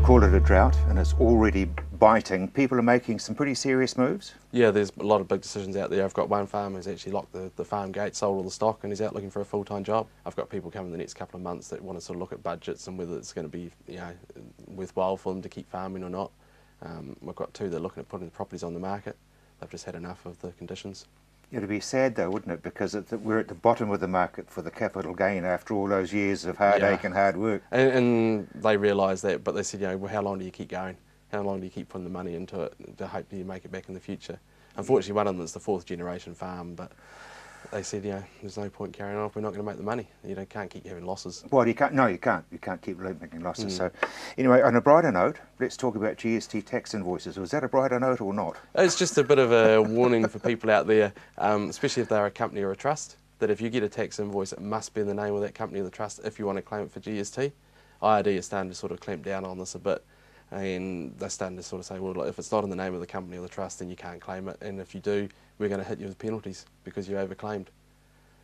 call it a drought and it's already biting, people are making some pretty serious moves. Yeah, there's a lot of big decisions out there. I've got one farmer who's actually locked the farm gate, sold all the stock, and he's out looking for a full-time job. I've got people coming the next couple of months that want to sort of look at budgets and whether it's going to be, you know, worthwhile for them to keep farming or not. We've got two that are looking at putting the properties on the market. They've just had enough of the conditions. It'd be sad though, wouldn't it? Because we're at the bottom of the market for the capital gain after all those years of heartache and hard work. And they realise that, but they said, you know, well, how long do you keep going? How long do you keep putting the money into it to hope you make it back in the future? Unfortunately, one of them is the 4th generation farm, but they said, you know, there's no point carrying on if we're not going to make the money. You know, can't keep having losses. Well, you can't. No, you can't. You can't keep making losses. So, anyway, on a brighter note, let's talk about GST tax invoices. Was that a brighter note or not? It's just a bit of a warning for people out there, especially if they're a company or a trust, that if you get a tax invoice, it must be in the name of that company or the trust if you want to claim it for GST. IRD is starting to sort of clamp down on this a bit, and they're starting to sort of say, well, if it's not in the name of the company or the trust, then you can't claim it, and if you do, we're going to hit you with penalties because you overclaimed.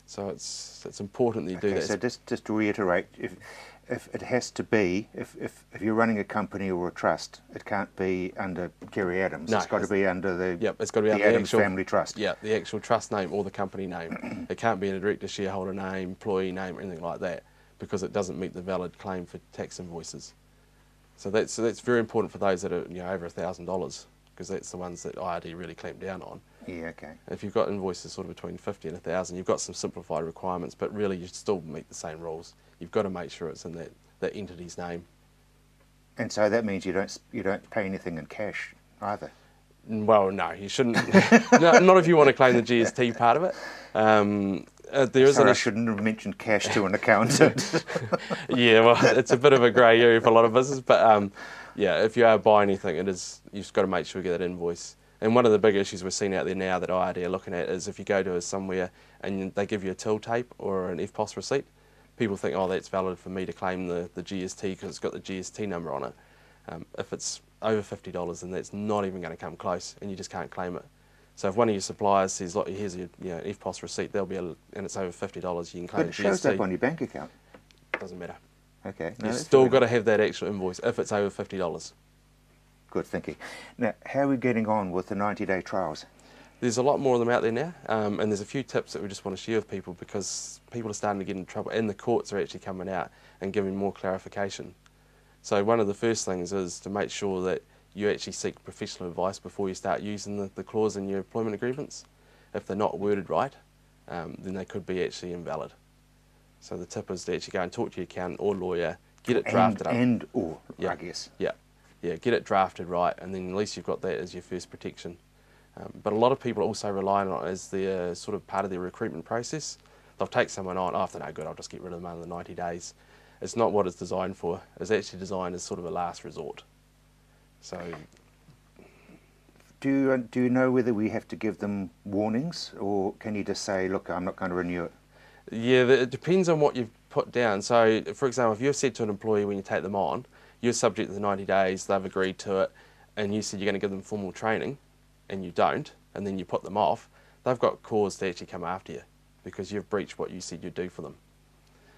So it's important that you do that. So just to reiterate, if it has to be, if you're running a company or a trust, it can't be under Kerry Adams. No, it's got to be under the, it's got to be under Adams actual Family Trust. Yeah, the actual trust name or the company name. It can't be in a director, shareholder name, employee name, or anything like that, because it doesn't meet the valid claim for tax invoices. So that's very important for those that are, you know, over $1,000, because that's the ones that IRD really clamped down on. Yeah, okay. If you've got invoices sort of between 50 and 1,000, you've got some simplified requirements, but really you still meet the same rules. You've got to make sure it's in that entity's name. And so that means you don't pay anything in cash either. Well, no, you shouldn't. No, not if you want to claim the GST part of it. I shouldn't have mentioned cash to an accountant. Yeah, well, it's a bit of a grey area for a lot of business, but yeah, if you are buying anything, you've just got to make sure you get that invoice. And one of the big issues we're seeing out there now that IRD are looking at is if you go to somewhere and they give you a till tape or an FPOS receipt, people think, oh, that's valid for me to claim the GST because it's got the GST number on it. If it's over $50, then that's not even going to come close, and you just can't claim it. So if one of your suppliers says, look, here's your FPOS receipt, they'll be able, and it's over $50, you can claim the GST. But it shows up on your bank account. Doesn't matter. Okay. No, you've still got to have that actual invoice if it's over $50. Good thinking. Now, how are we getting on with the 90-day trials? There's a lot more of them out there now, and there's a few tips that we just want to share with people because people are starting to get in trouble, and the courts are actually coming out and giving more clarification. So one of the first things is to make sure that you actually seek professional advice before you start using the clause in your employment agreements. If they're not worded right, then they could be actually invalid. So the tip is to actually go and talk to your accountant or lawyer, get it drafted up. I guess. Yeah, get it drafted right, and then at least you've got that as your first protection. But a lot of people also rely on it as their sort of part of their recruitment process. They'll take someone on, after no good, I'll just get rid of them under the 90 days. It's not what it's designed for. It's actually designed as sort of a last resort. So, do you know whether we have to give them warnings, or can you just say, look, I'm not going to renew it? Yeah, it depends on what you've put down. So, for example, if you've said to an employee when you take them on, you're subject to the 90 days, they've agreed to it, and you said you're going to give them formal training, and you don't, and then you put them off, they've got cause to actually come after you because you've breached what you said you'd do for them.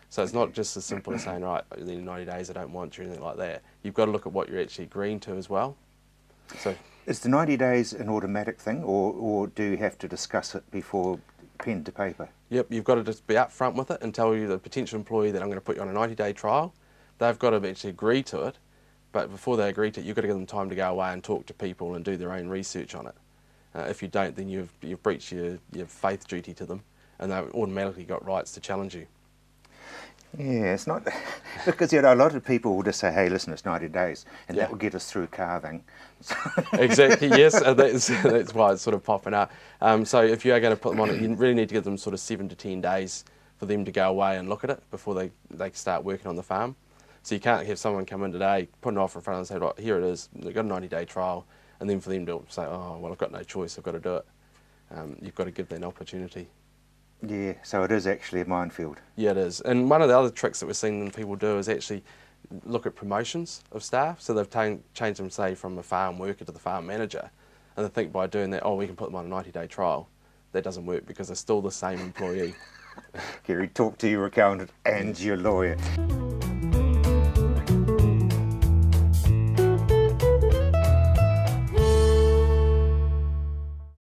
So it's not just as simple as saying, right, in 90 days I don't want you, or anything like that. You've got to look at what you're actually agreeing to as well. So, is the 90 days an automatic thing, or do you have to discuss it before pen to paper? Yep, you've got to just be upfront with it and tell you the potential employee that I'm going to put you on a 90-day trial. They've got to actually agree to it, but before they agree to it, you've got to give them time to go away and talk to people and do their own research on it. If you don't, then you've breached your faith duty to them, and they've automatically got rights to challenge you. Yeah, it's not because a lot of people will just say, "Hey, listen, it's 90 days," and that will get us through carving. Exactly. Yes, that's why it's sort of popping up. So if you are going to put them on it, you really need to give them sort of 7 to 10 days for them to go away and look at it before they start working on the farm. So you can't have someone come in today, put an offer in front of them and say, right, here it is, they've got a 90-day trial, and then for them to say, oh, well, I've got no choice, I've got to do it. You've got to give them an opportunity. Yeah, so it is actually a minefield. Yeah, it is. And one of the other tricks that we're seeing people do is actually look at promotions of staff. So they've changed them, say, from a farm worker to the farm manager, and they think by doing that, oh, we can put them on a 90-day trial. That doesn't work because they're still the same employee. Kerry, talk to your accountant and your lawyer.